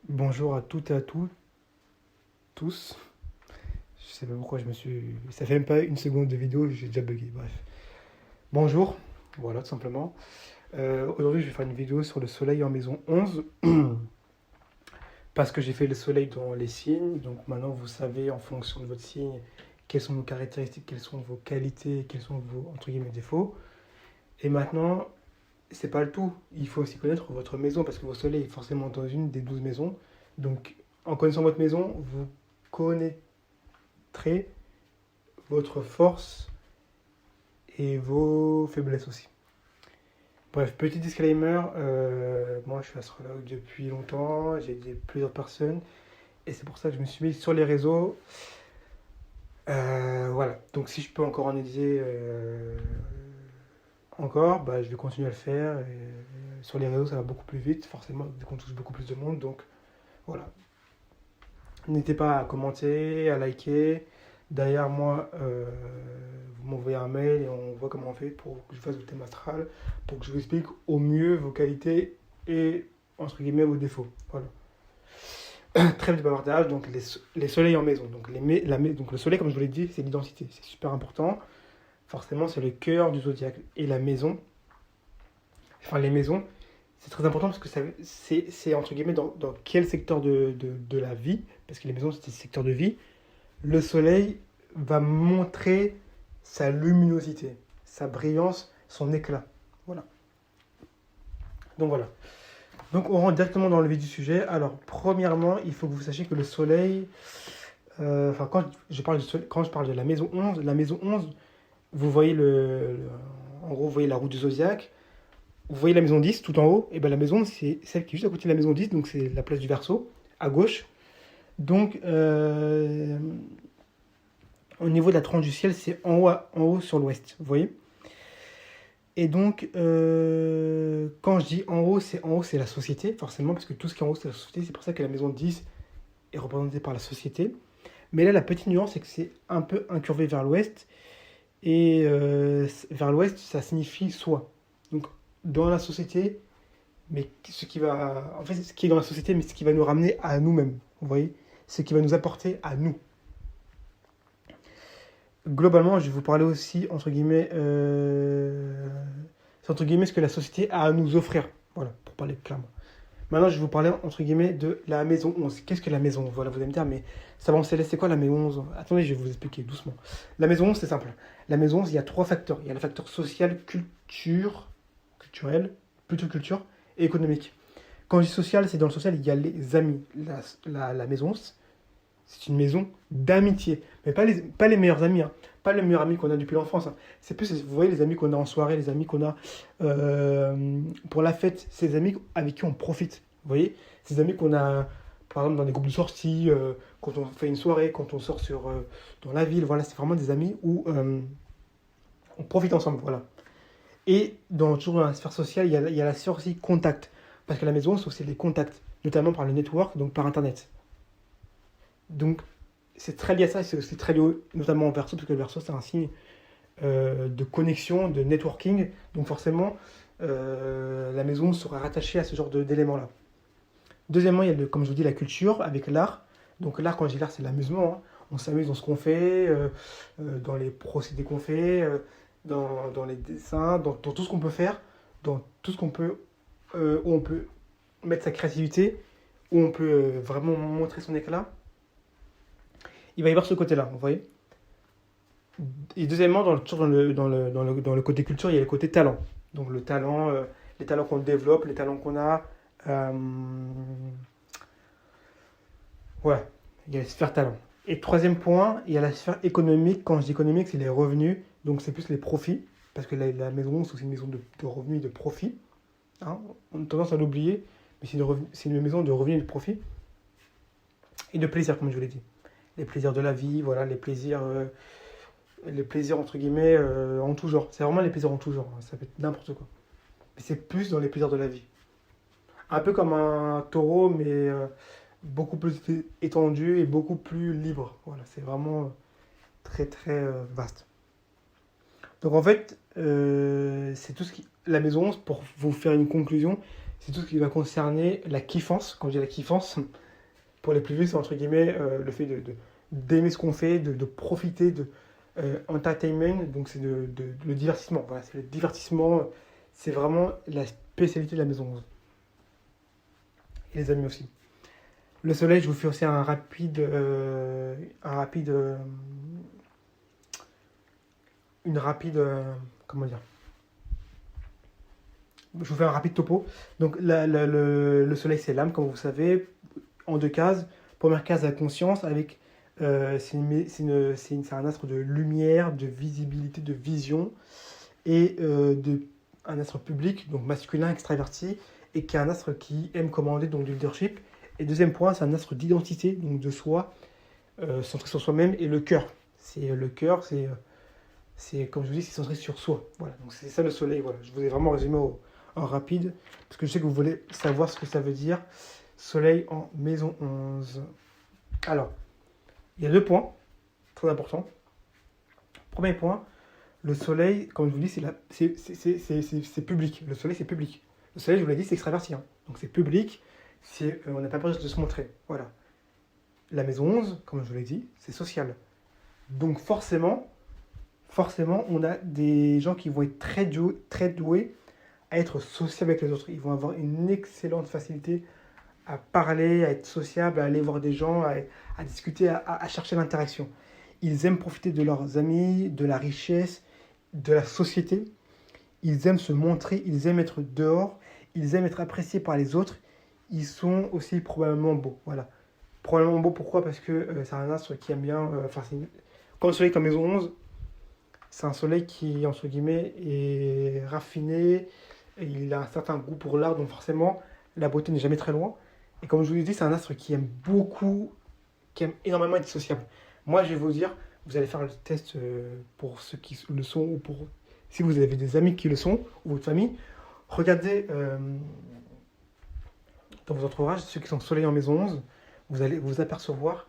Bonjour à toutes et à tous. Je sais pas pourquoi Ça fait même pas une seconde de vidéo, j'ai déjà bugué. Bref. Bonjour, voilà tout simplement. Aujourd'hui, je vais faire une vidéo sur le soleil en maison 11. Parce que j'ai fait le soleil dans les signes. Donc maintenant, vous savez en fonction de votre signe quelles sont vos caractéristiques, quelles sont vos qualités, quels sont vos entre guillemets défauts. Et maintenant, c'est pas le tout. Il faut aussi connaître votre maison parce que votre soleil est forcément dans une des 12 maisons. Donc en connaissant votre maison, vous connaissez votre force et vos faiblesses aussi. Bref, petit disclaimer, moi je suis astrologue depuis longtemps, j'ai aidé plusieurs personnes et c'est pour ça que je me suis mis sur les réseaux. Voilà, donc si je peux encore en aider encore, bah, je vais continuer à le faire. Sur les réseaux, ça va beaucoup plus vite, forcément, vu qu'on touche beaucoup plus de monde. Donc voilà, n'hésitez pas à commenter, à liker. Derrière moi, vous m'envoyez un mail et on voit comment on fait pour que je fasse le thème astral, pour que je vous explique au mieux vos qualités et, entre guillemets, vos défauts. Voilà. Trêve de bavardage, donc les soleils en maison. Donc, donc le soleil, comme je vous l'ai dit, c'est l'identité. C'est super important. Forcément, c'est le cœur du zodiaque. Et la maison, enfin les maisons, c'est très important parce que c'est entre guillemets dans quel secteur de la vie, parce que les maisons, c'est des secteurs de vie, le soleil va montrer sa luminosité, sa brillance, son éclat. Voilà. Donc voilà. Donc on rentre directement dans le vif du sujet. Alors premièrement, il faut que vous sachiez que le soleil, enfin quand je parle de la maison 11, vous voyez en gros vous voyez la roue du zodiaque, vous voyez la maison 10 tout en haut, et bien la maison c'est celle qui est juste à côté de la maison 10, donc c'est la place du Verseau, à gauche. Donc au niveau de la tranche du ciel, c'est en haut sur l'ouest, vous voyez. Et donc, quand je dis en haut, c'est la société, forcément, parce que tout ce qui est en haut, c'est la société. C'est pour ça que la maison 10 est représentée par la société. Mais là, la petite nuance, c'est que c'est un peu incurvé vers l'ouest. Et vers l'ouest, ça signifie soi. Donc, dans la société, mais ce qui est dans la société, mais ce qui va nous ramener à nous-mêmes. Vous voyez, ce qui va nous apporter à nous. Globalement, je vais vous parler aussi, entre guillemets, c'est entre guillemets ce que la société a à nous offrir. Voilà, pour parler clairement. Maintenant, je vais vous parler, entre guillemets, de la maison 11. Qu'est-ce que la maison 11? Voilà, vous allez me dire, mais ça va, c'est quoi la maison 11? Attendez, je vais vous expliquer doucement. La maison 11, c'est simple. La maison 11, il y a trois facteurs. Il y a le facteur social, culturel, plutôt culture, et économique. Quand je dis social, c'est dans le social, il y a les amis. La maison 11, c'est une maison d'amitié. Mais pas les meilleurs amis, hein. Pas les meilleurs amis qu'on a depuis l'enfance, hein. C'est plus, vous voyez, les amis qu'on a en soirée, les amis qu'on a pour la fête, ces amis avec qui on profite. Vous voyez, ces amis qu'on a, par exemple, dans des groupes de sortie, quand on fait une soirée, quand on sort dans la ville. Voilà, c'est vraiment des amis où on profite ensemble. Voilà. Et toujours dans la sphère sociale, il y a la sphère aussi contact. Parce que la maison, c'est aussi les contacts, notamment par le network, donc par Internet. Donc, c'est très lié à ça, c'est aussi très lié notamment au verso, parce que le verso, c'est un signe de connexion, de networking. Donc, forcément, la maison sera rattachée à ce genre d'éléments-là. Deuxièmement, il y a, comme je vous dis, la culture avec l'art. Donc, l'art, quand je dis l'art, c'est l'amusement, hein. On s'amuse dans ce qu'on fait, dans les procédés qu'on fait, dans les dessins, dans tout ce qu'on peut faire, dans tout ce qu'on peut, où on peut mettre sa créativité, où on peut vraiment montrer son éclat. Il va y avoir ce côté-là, vous voyez. Et deuxièmement, dans le côté culture, il y a le côté talent. Donc le talent, les talents qu'on développe, les talents qu'on a. Euh, ouais, il y a la sphère talent. Et troisième point, il y a la sphère économique. Quand je dis économique, c'est les revenus. Donc c'est plus les profits. Parce que la maison, c'est aussi une maison de revenus et de profits. Hein, on a tendance à l'oublier, mais c'est une maison de revenus et de profits. Et de plaisir, comme je vous l'ai dit. Les plaisirs de la vie, voilà, les plaisirs entre guillemets en tout genre. C'est vraiment les plaisirs en tout genre, hein. Ça peut être n'importe quoi. Mais c'est plus dans les plaisirs de la vie. Un peu comme un taureau, mais beaucoup plus étendu et beaucoup plus libre. Voilà, c'est vraiment très très vaste. Donc en fait, c'est tout ce qui. La maison, pour vous faire une conclusion, c'est tout ce qui va concerner la kiffance. Quand je dis la kiffance, pour les plus vieux, c'est entre guillemets le fait d'aimer ce qu'on fait, de profiter de entertainment, donc c'est le divertissement. Voilà, c'est le divertissement, c'est vraiment la spécialité de la maison 11. Et les amis aussi. Le soleil, je vous fais aussi une rapide, comment dire, je vous fais un rapide topo. Donc le soleil, c'est l'âme, comme vous savez, en deux cases. Première case, la conscience, avec c'est un astre de lumière, de visibilité, de vision, et un astre public, donc masculin, extraverti, et qui est un astre qui aime commander, donc du leadership. Et deuxième point, c'est un astre d'identité, donc de soi, centré sur soi-même, et le cœur. Le cœur, comme je vous dis, c'est centré sur soi. Voilà, donc c'est ça le soleil. Voilà. Je vous ai vraiment résumé en rapide, parce que je sais que vous voulez savoir ce que ça veut dire. Soleil en maison 11. Alors, il y a 2 points très importants. Premier point, le soleil, comme je vous dis, c'est public. Le soleil, c'est public. Le soleil, je vous l'ai dit, c'est extraverti. Hein. Donc c'est public, on n'a pas peur de se montrer. Voilà. La maison 11, comme je vous l'ai dit, c'est social. Donc forcément, on a des gens qui vont être très doués à être sociables avec les autres. Ils vont avoir une excellente facilité à parler, à être sociables, à aller voir des gens, à discuter, à chercher l'interaction. Ils aiment profiter de leurs amis, de la richesse, de la société. Ils aiment se montrer, ils aiment être dehors, ils aiment être appréciés par les autres. Ils sont aussi probablement beaux. Voilà. Probablement beaux, pourquoi? Parce que c'est un astre qui aime bien... Comme le soleil comme maison 11, c'est un soleil qui, entre guillemets, est raffiné. Et il a un certain goût pour l'art, donc forcément, la beauté n'est jamais très loin. Et comme je vous l'ai dit, c'est un astre qui aime beaucoup, qui aime énormément être sociable. Moi, je vais vous dire, vous allez faire le test pour ceux qui le sont, ou pour si vous avez des amis qui le sont, ou votre famille. Regardez dans vos entourages, ceux qui sont soleil en maison 11, vous allez vous apercevoir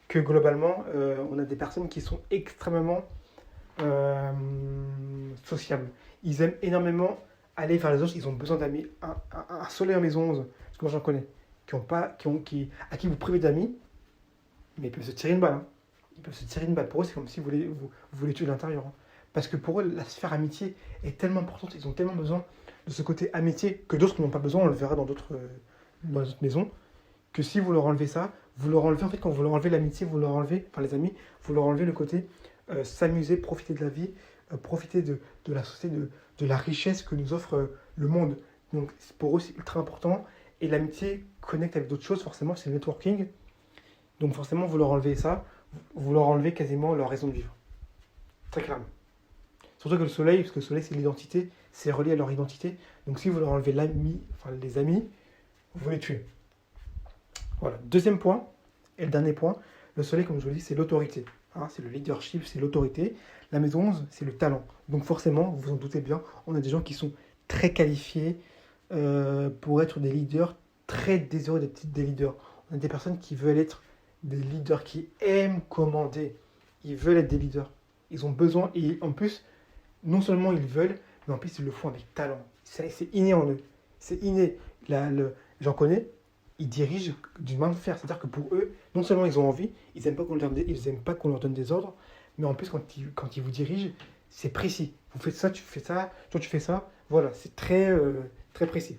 que globalement, on a des personnes qui sont extrêmement sociables. Ils aiment énormément aller vers les autres, ils ont besoin d'amis. Un soleil en maison 11, parce que moi j'en connais, à qui vous privez d'amis, mais ils peuvent se tirer une balle. Hein. Ils peuvent se tirer une balle. Pour eux, c'est comme si vous voulez tuer de l'intérieur. Hein. Parce que pour eux, la sphère amitié est tellement importante, ils ont tellement besoin de ce côté amitié que d'autres n'ont pas besoin, on le verra dans d'autres maisons, que si vous leur enlevez ça, vous leur enlevez, en fait, quand vous leur enlevez l'amitié, vous leur enlevez, enfin les amis, vous leur enlevez le côté s'amuser, profiter de la vie, profiter de la société, de la richesse que nous offre le monde. Donc pour eux, c'est ultra important. Et l'amitié connecte avec d'autres choses, forcément, c'est le networking. Donc forcément, vous leur enlevez ça, vous leur enlevez quasiment leur raison de vivre. Très clairement. Surtout que le soleil, parce que le soleil, c'est l'identité, c'est relié à leur identité. Donc si vous leur enlevez les amis, vous les tuez. Voilà. Deuxième point, et le dernier point, le soleil, comme je vous le dis, c'est l'autorité. Hein, c'est le leadership, c'est l'autorité. La maison 11, c'est le talent. Donc forcément, vous vous en doutez bien, on a des gens qui sont très qualifiés pour être des leaders, très désireux d'être des leaders. On a des personnes qui veulent être des leaders, qui aiment commander. Ils veulent être des leaders. Ils ont besoin, et en plus, non seulement ils veulent, mais en plus ils le font avec talent. C'est inné en eux. C'est inné. J'en connais, ils dirigent d'une main de fer. C'est-à-dire que pour eux, non seulement ils ont envie, ils n'aiment pas qu'on leur donne des ordres, mais en plus quand ils vous dirigent, c'est précis. Vous faites ça, tu fais ça, toi tu fais ça. Voilà, c'est très, très précis.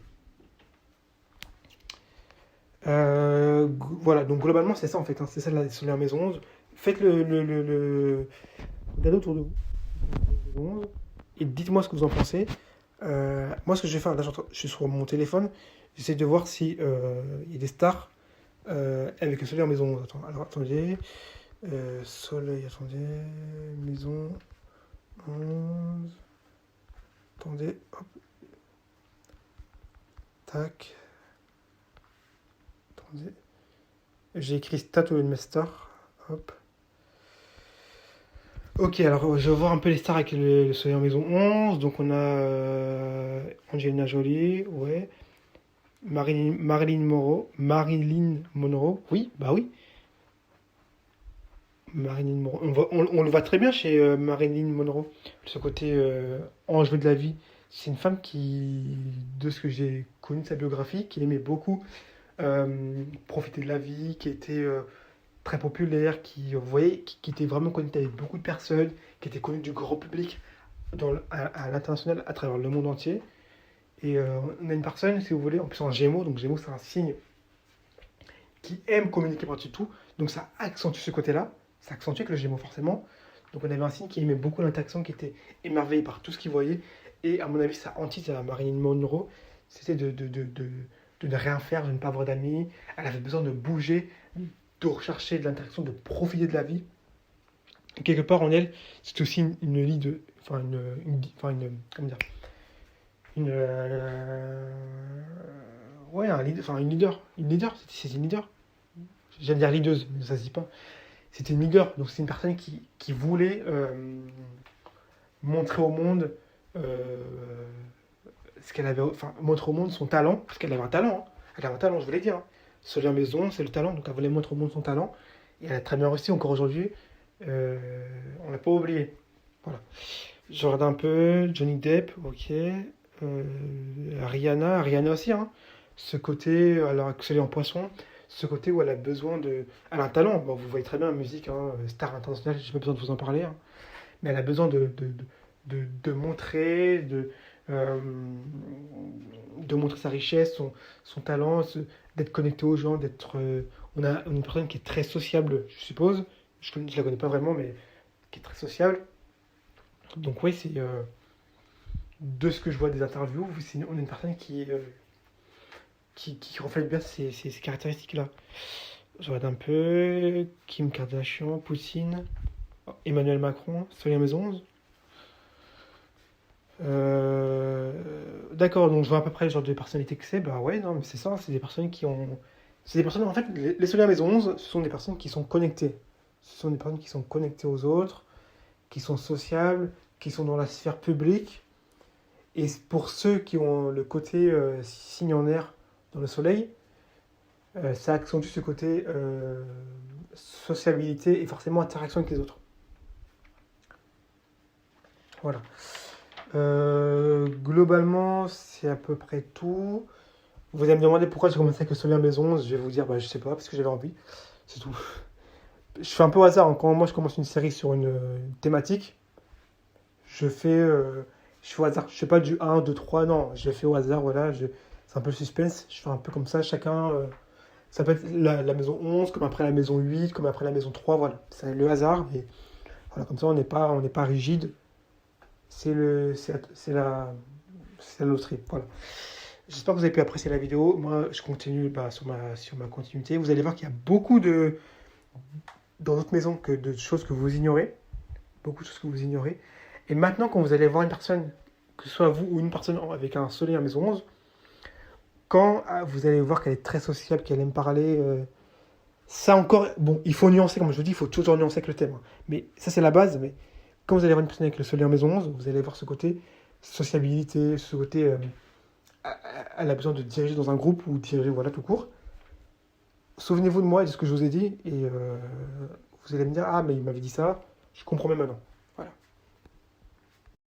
Voilà, donc globalement c'est ça en fait, hein, c'est ça sur la maison 11. Faites regardez autour de vous et dites-moi ce que vous en pensez. Moi ce que je vais faire, là je suis sur mon téléphone, j'essaie de voir si il y a des stars avec le soleil en maison 11. Alors attendez, soleil, attendez, maison 11, attendez, hop, tac, attendez. J'ai écrit stat au lieu de mes stars. Hop. Ok, alors je vais voir un peu les stars avec le soleil en maison 11. Donc on a Angelina Jolie, ouais. Marilyn Monroe, oui, bah oui. Marilyn Monroe. On le voit très bien chez Marilyn Monroe. Ce côté enjeu de la vie, C'est une femme qui, de ce que j'ai connu de sa biographie, qui aimait beaucoup profiter de la vie, qui était très populaire, qui, vous voyez, qui était vraiment connectée avec beaucoup de personnes, qui était connue du grand public à l'international, à travers le monde entier. Et on a une personne, si vous voulez, en plus en Gémeaux, donc Gémeaux c'est un signe qui aime communiquer par-dessus tout, donc ça accentue ce côté-là, ça accentue avec le Gémeaux forcément. Donc on avait un signe qui aimait beaucoup l'interaction, qui était émerveillé par tout ce qu'il voyait, et à mon avis ça hantise à Marilyn Monroe, c'était de ne rien faire, de ne pas avoir d'amis, elle avait besoin de bouger, de rechercher de l'interaction, de profiter de la vie. Et quelque part en elle, c'est aussi une lead, comment dire, une, ouais, une leader, c'est une leader. J'allais dire leaduse, mais ça se dit pas. C'était une leader, donc c'est une personne qui voulait montrer au monde euh, ce qu'elle avait, enfin montrer au monde son talent, parce qu'elle avait un talent, hein. Elle avait un talent, je vous l'ai dit, hein. Solia Maison, c'est le talent, donc elle voulait montrer au monde son talent, et elle a très bien réussi encore aujourd'hui. Euh, on l'a pas oublié. Voilà. Je regarde un peu, Johnny Depp, ok. Rihanna aussi, hein. Ce côté, alors excellée en poisson, ce côté où elle a besoin de. Elle a un talent, bon, vous voyez très bien la musique, hein, star internationale, j'ai pas besoin de vous en parler, hein. Mais elle a besoin de montrer, euh, de montrer sa richesse, son talent, d'être connecté aux gens, d'être. On a une personne qui est très sociable, je suppose. Je la connais pas vraiment, mais qui est très sociable. Donc oui, c'est de ce que je vois des interviews, on est une personne qui reflète bien ces caractéristiques-là. Je regarde un peu Kim Kardashian, Poutine, Emmanuel Macron, Sonia Maison. D'accord, donc je vois à peu près le genre de personnalité que c'est. Bah ouais, non, mais c'est ça, c'est des personnes qui ont. C'est des personnes, en fait, les Sonia Maison 11, ce sont des personnes qui sont connectées. Ce sont des personnes qui sont connectées aux autres, qui sont sociables, qui sont dans la sphère publique. Et pour ceux qui ont le côté signe en air dans le soleil, ça accentue ce côté sociabilité et forcément interaction avec les autres. Voilà. Globalement, c'est à peu près tout. Vous allez me demander pourquoi j'ai commencé avec le soleil à maison. Je vais vous dire, bah, je sais pas, parce que j'avais envie. C'est tout. Je fais un peu au hasard, hein. Quand moi je commence une série sur une thématique, je fais, je fais au hasard. Je fais pas du un 2 3 non. Je fais au hasard, voilà. C'est un peu le suspense. Je fais un peu comme ça, chacun. Ça peut être la maison 11 comme après la maison 8 comme après la maison 3 voilà. C'est le hasard, mais voilà, comme ça on n'est pas rigide. C'est la loterie, voilà. J'espère que vous avez pu apprécier la vidéo. Moi, je continue bah, sur ma continuité. Vous allez voir qu'il y a beaucoup dans notre maison de choses que vous ignorez. Beaucoup de choses que vous ignorez. Et maintenant, quand vous allez voir une personne, que ce soit vous ou une personne avec un soleil à maison 11, quand vous allez voir qu'elle est très sociable, qu'elle aime parler, ça encore, bon, il faut nuancer, comme je vous dis, il faut toujours nuancer avec le thème, hein. Mais ça, c'est la base. Mais quand vous allez voir une personne avec le soleil en maison 11, vous allez voir ce côté sociabilité, ce côté, elle a besoin de diriger dans un groupe ou diriger, voilà, tout court. Souvenez-vous de moi et de ce que je vous ai dit, et vous allez me dire, ah, mais il m'avait dit ça, je comprends même maintenant.